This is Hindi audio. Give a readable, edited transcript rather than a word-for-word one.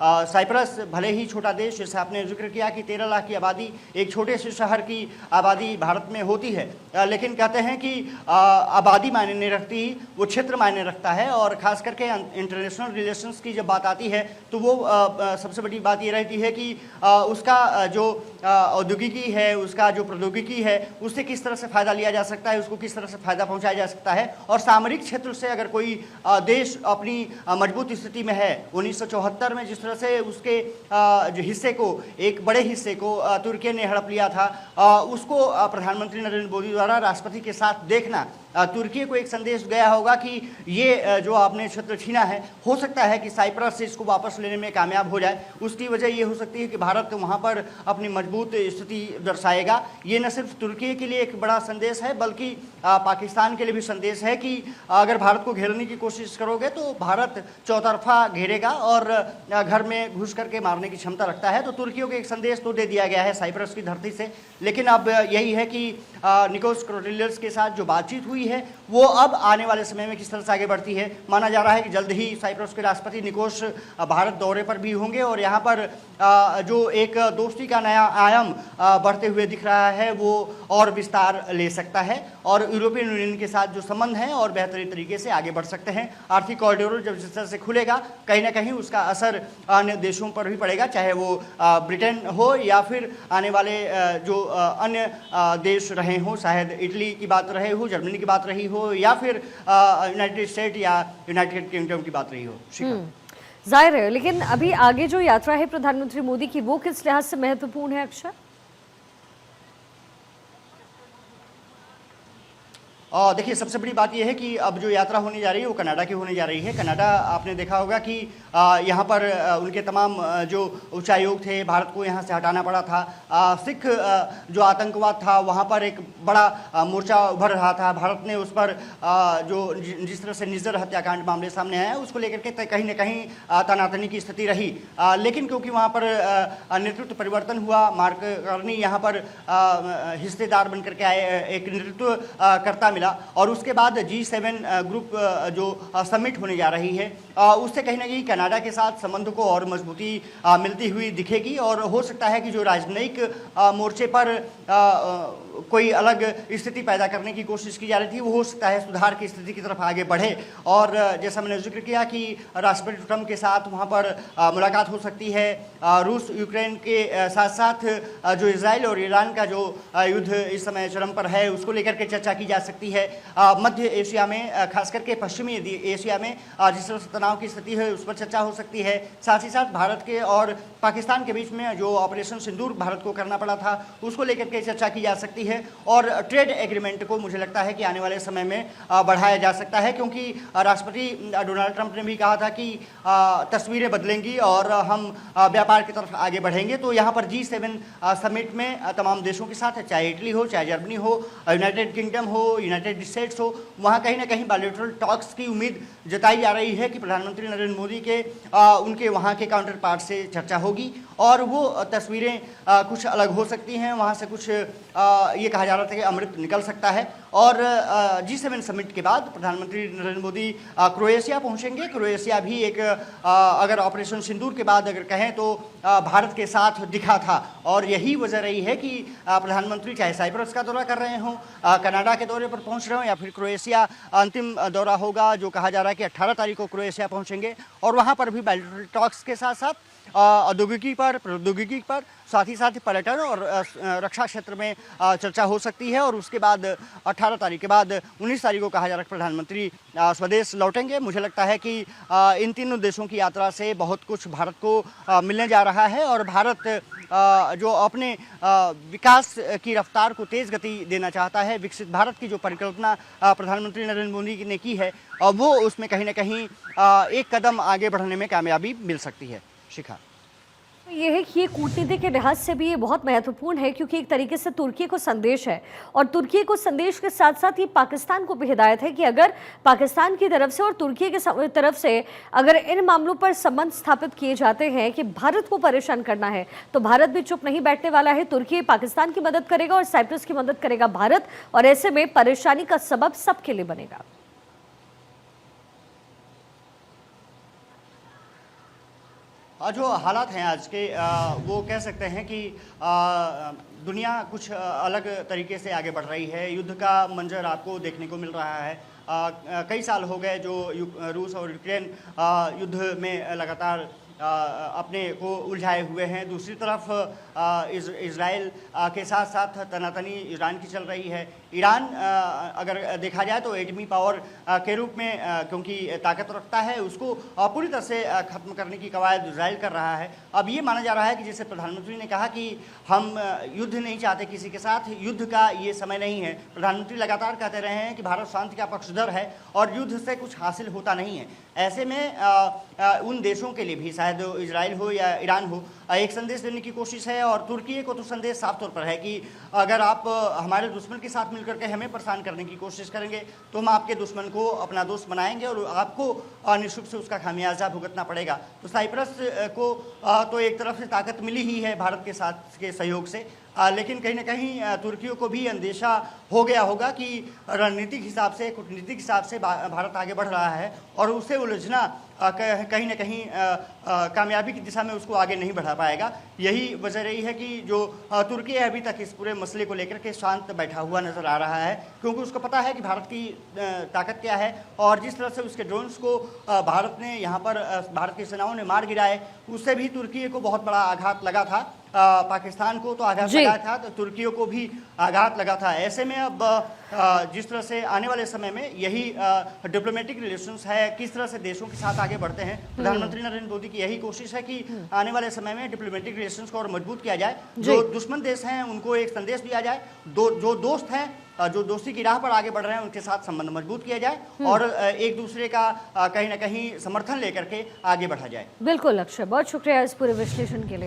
साइप्रस भले ही छोटा देश, जैसे आपने जिक्र किया कि 13 लाख की आबादी, एक छोटे से शहर की आबादी भारत में होती है, लेकिन कहते हैं कि आबादी मायने नहीं रखती, वो क्षेत्र मायने रखता है। और खास करके इंटरनेशनल रिलेशंस की जब बात आती है तो वो सबसे बड़ी बात ये रहती है कि उसका जो औद्योगिकी है, उसका जो प्रौद्योगिकी है, उससे किस तरह से फ़ायदा लिया जा सकता है, उसको किस तरह से फ़ायदा पहुंचाया जा सकता है। और सामरिक क्षेत्र से अगर कोई देश अपनी मजबूत स्थिति में है, 1974 में जिस तरह से उसके जो हिस्से को, एक बड़े हिस्से को तुर्की ने हड़प लिया था, उसको प्रधानमंत्री नरेंद्र मोदी द्वारा राष्ट्रपति के साथ देखना, तुर्की को एक संदेश गया होगा कि ये जो आपने क्षेत्र छीना है, हो सकता है कि साइप्रस से इसको वापस लेने में कामयाब हो जाए। उसकी वजह ये हो सकती है कि भारत वहाँ पर अपनी मजबूत स्थिति दर्शाएगा। ये न सिर्फ तुर्की के लिए एक बड़ा संदेश है, बल्कि पाकिस्तान के लिए भी संदेश है कि अगर भारत को घेरने की कोशिश करोगे तो भारत चौतरफा घेरेगा और घर में घुस करके मारने की क्षमता रखता है। तो तुर्कियों को एक संदेश तो दे दिया गया है साइप्रस की धरती से, लेकिन अब यही है कि निकोस क्रोटिलियस के साथ जो बातचीत हुई है वो अब आने वाले समय में किस तरह से आगे बढ़ती है। माना जा रहा है कि जल्द ही साइप्रस के राष्ट्रपति निकोस भारत दौरे पर भी होंगे और यहाँ पर जो एक दोस्ती का नया आयाम बढ़ते हुए दिख रहा है वो और विस्तार ले सकता है और यूरोपियन यूनियन के साथ जो संबंध हैं और बेहतरीन तरीके से आगे बढ़ सकते हैं। आर्थिक कॉरिडोर जब जिस तरह से खुलेगा, कहीं ना कहीं उसका असर अन्य देशों पर भी पड़ेगा, चाहे वो ब्रिटेन हो या फिर आने वाले जो अन्य देश रहे हों, शायद इटली की बात रहे हो, जर्मनी की बात रही हो या फिर यूनाइटेड स्टेट या यूनाइटेड किंगडम की बात रही हो। जाहिर है, लेकिन अभी आगे जो यात्रा है प्रधानमंत्री मोदी की, वो किस लिहाज से महत्वपूर्ण है अक्षर? देखिए, सबसे बड़ी बात यह है कि अब जो यात्रा होने जा रही है वो कनाडा की होने जा रही है। कनाडा आपने देखा होगा कि यहाँ पर उनके तमाम जो उच्चायोग थे, भारत को यहाँ से हटाना पड़ा था। सिख जो आतंकवाद था वहाँ पर एक बड़ा मोर्चा उभर रहा था। भारत ने उस पर जो जिस तरह से निज्जर हत्याकांड मामले सामने आया उसको लेकर के कहीं ना कहीं तनातनी की स्थिति रही, लेकिन क्योंकि वहाँ पर नेतृत्व परिवर्तन हुआ, मार्क कार्नी यहाँ पर हिस्सेदार बन करके आए, एक नेतृत्व करता मिला और उसके बाद G7 ग्रुप जो समिट होने जा रही है उससे कहीं ना कहीं कनाडा के साथ संबंध को और मजबूती मिलती हुई दिखेगी और हो सकता है कि जो राजनयिक मोर्चे पर कोई अलग स्थिति पैदा करने की कोशिश की जा रही थी वो हो सकता है सुधार की स्थिति की तरफ आगे बढ़े। और जैसा मैंने जिक्र किया कि राष्ट्रपति ट्रंप के साथ वहाँ पर मुलाकात हो सकती है। रूस यूक्रेन के साथ साथ जो इजराइल और ईरान का जो युद्ध इस समय चरम पर है उसको लेकर के चर्चा की जा सकती है। मध्य एशिया में, खास करके पश्चिमी एशिया में जिस तरह से तनाव की स्थिति है उस पर चर्चा हो सकती है। साथ ही साथ भारत के और पाकिस्तान के बीच में जो ऑपरेशन सिंदूर भारत को करना पड़ा था उसको लेकर के चर्चा की जा सकती है और ट्रेड एग्रीमेंट को मुझे लगता है कि आने वाले समय में बढ़ाया जा सकता है, क्योंकि राष्ट्रपति डोनाल्ड ट्रंप ने भी कहा था कि तस्वीरें बदलेंगी और हम व्यापार की तरफ आगे बढ़ेंगे। तो यहाँ पर G7 समिट में तमाम देशों के साथ, चाहे इटली हो, चाहे जर्मनी हो, यूनाइटेड किंगडम हो, यूनाइटेड स्टेट्स हो, वहाँ कहीं ना कहीं बायलैटरल टॉक्स की उम्मीद जताई जा रही है कि प्रधानमंत्री नरेंद्र मोदी के उनके वहाँ के काउंटर पार्ट से चर्चा होगी और वो तस्वीरें कुछ अलग हो सकती हैं। वहाँ से कुछ ये कहा जा रहा था कि अमृत निकल सकता है। और G7 समिट के बाद प्रधानमंत्री नरेंद्र मोदी क्रोएशिया पहुंचेंगे। क्रोएशिया भी एक अगर ऑपरेशन सिंदूर के बाद अगर कहें तो भारत के साथ दिखा था और यही वजह रही है कि प्रधानमंत्री चाहे साइप्रस का दौरा कर रहे हों, कनाडा के दौरे पर पहुंच रहे हों या फिर क्रोएशिया अंतिम दौरा होगा जो कहा जा रहा है कि 18 तारीख को क्रोएशिया पहुंचेंगे और वहाँ पर भी बायलैटरल टॉक्स के साथ साथ औद्योगिकी पर, प्रौद्योगिकी पर, साथ ही साथ पर्यटन और रक्षा क्षेत्र में चर्चा हो सकती है। और उसके बाद 18 तारीख के बाद 19 तारीख को कहा जा रहा है प्रधानमंत्री स्वदेश लौटेंगे। मुझे लगता है कि इन तीनों देशों की यात्रा से बहुत कुछ भारत को मिलने जा रहा है और भारत जो अपने विकास की रफ्तार को तेज़ गति देना चाहता है, विकसित भारत की जो परिकल्पना प्रधानमंत्री नरेंद्र मोदी ने की है वो उसमें कहीं ना कहीं एक कदम आगे बढ़ने में कामयाबी मिल सकती है। शिखा, ये है कि ये कूटनीति के लिहाज से भी ये बहुत महत्वपूर्ण है क्योंकि एक तरीके से तुर्की को संदेश है और तुर्की को संदेश के साथ साथ ये पाकिस्तान को भी हिदायत है कि अगर पाकिस्तान की तरफ से और तुर्की की तरफ से अगर इन मामलों पर संबंध स्थापित किए जाते हैं कि भारत को परेशान करना है तो भारत भी चुप नहीं बैठने वाला है। तुर्की पाकिस्तान की मदद करेगा और साइप्रस की मदद करेगा भारत, और ऐसे में परेशानी का सबब सबके लिए बनेगा। जो हालात हैं आज के वो कह सकते हैं कि दुनिया कुछ अलग तरीके से आगे बढ़ रही है। युद्ध का मंजर आपको देखने को मिल रहा है। कई साल हो गए जो रूस और यूक्रेन युद्ध में लगातार अपने को उलझाए हुए हैं। दूसरी तरफ इजराइल के साथ साथ तनातनी ईरान की चल रही है। ईरान अगर देखा जाए तो एटमी पावर के रूप में क्योंकि ताकत रखता है, उसको पूरी तरह से ख़त्म करने की कवायद इजराइल कर रहा है। अब ये माना जा रहा है कि जैसे प्रधानमंत्री ने कहा कि हम युद्ध नहीं चाहते किसी के साथ, युद्ध का ये समय नहीं है। प्रधानमंत्री लगातार कहते रहे हैं कि भारत शांति का पक्षधर है और युद्ध से कुछ हासिल होता नहीं है। ऐसे में उन देशों के लिए भी, शायद इजराइल हो या ईरान हो, एक संदेश देने की कोशिश है। और तुर्की को तो संदेश साफ तौर पर है कि अगर आप हमारे दुश्मन के साथ मिलकर के हमें परेशान करने की कोशिश करेंगे तो हम आपके दुश्मन को अपना दोस्त बनाएंगे और आपको निश्चित से उसका खामियाजा भुगतना पड़ेगा। तो साइप्रस को तो एक तरफ से ताकत मिली ही है भारत के साथ के सहयोग से, लेकिन कहीं ना कहीं तुर्कियों को भी अंदेशा हो गया होगा कि रणनीतिक हिसाब से, कूटनीतिक हिसाब से भारत आगे बढ़ रहा है और उसे उलझना कहीं ना कहीं कामयाबी की दिशा में उसको आगे नहीं बढ़ा पाएगा। यही वजह रही है कि जो तुर्की है अभी तक इस पूरे मसले को लेकर के शांत बैठा हुआ नजर आ रहा है, क्योंकि उसको पता है कि भारत की ताकत क्या है और जिस तरह से उसके ड्रोन्स को भारत ने यहाँ पर भारत की सेनाओं ने मार गिराए, उससे भी तुर्की को बहुत बड़ा आघात लगा था। पाकिस्तान को तो आघात लगा था, तो तुर्कियों को भी आघात लगा था। ऐसे में अब जिस तरह से आने वाले समय में यही डिप्लोमेटिक रिलेशंस है, किस तरह से देशों के साथ आगे बढ़ते हैं। प्रधानमंत्री नरेंद्र मोदी की यही कोशिश है कि आने वाले समय में डिप्लोमेटिक रिलेशंस को और मजबूत किया जाए। जो दुश्मन देश हैं उनको एक संदेश दिया जाए, जो दोस्त हैं, जो दोस्ती की राह पर आगे बढ़ रहे हैं, उनके साथ संबंध मजबूत किया जाए और एक दूसरे का कहीं ना कहीं समर्थन लेकर के आगे बढ़ा जाए। बिल्कुल अक्षय, बहुत शुक्रिया इस पूरे विश्लेषण के लिए।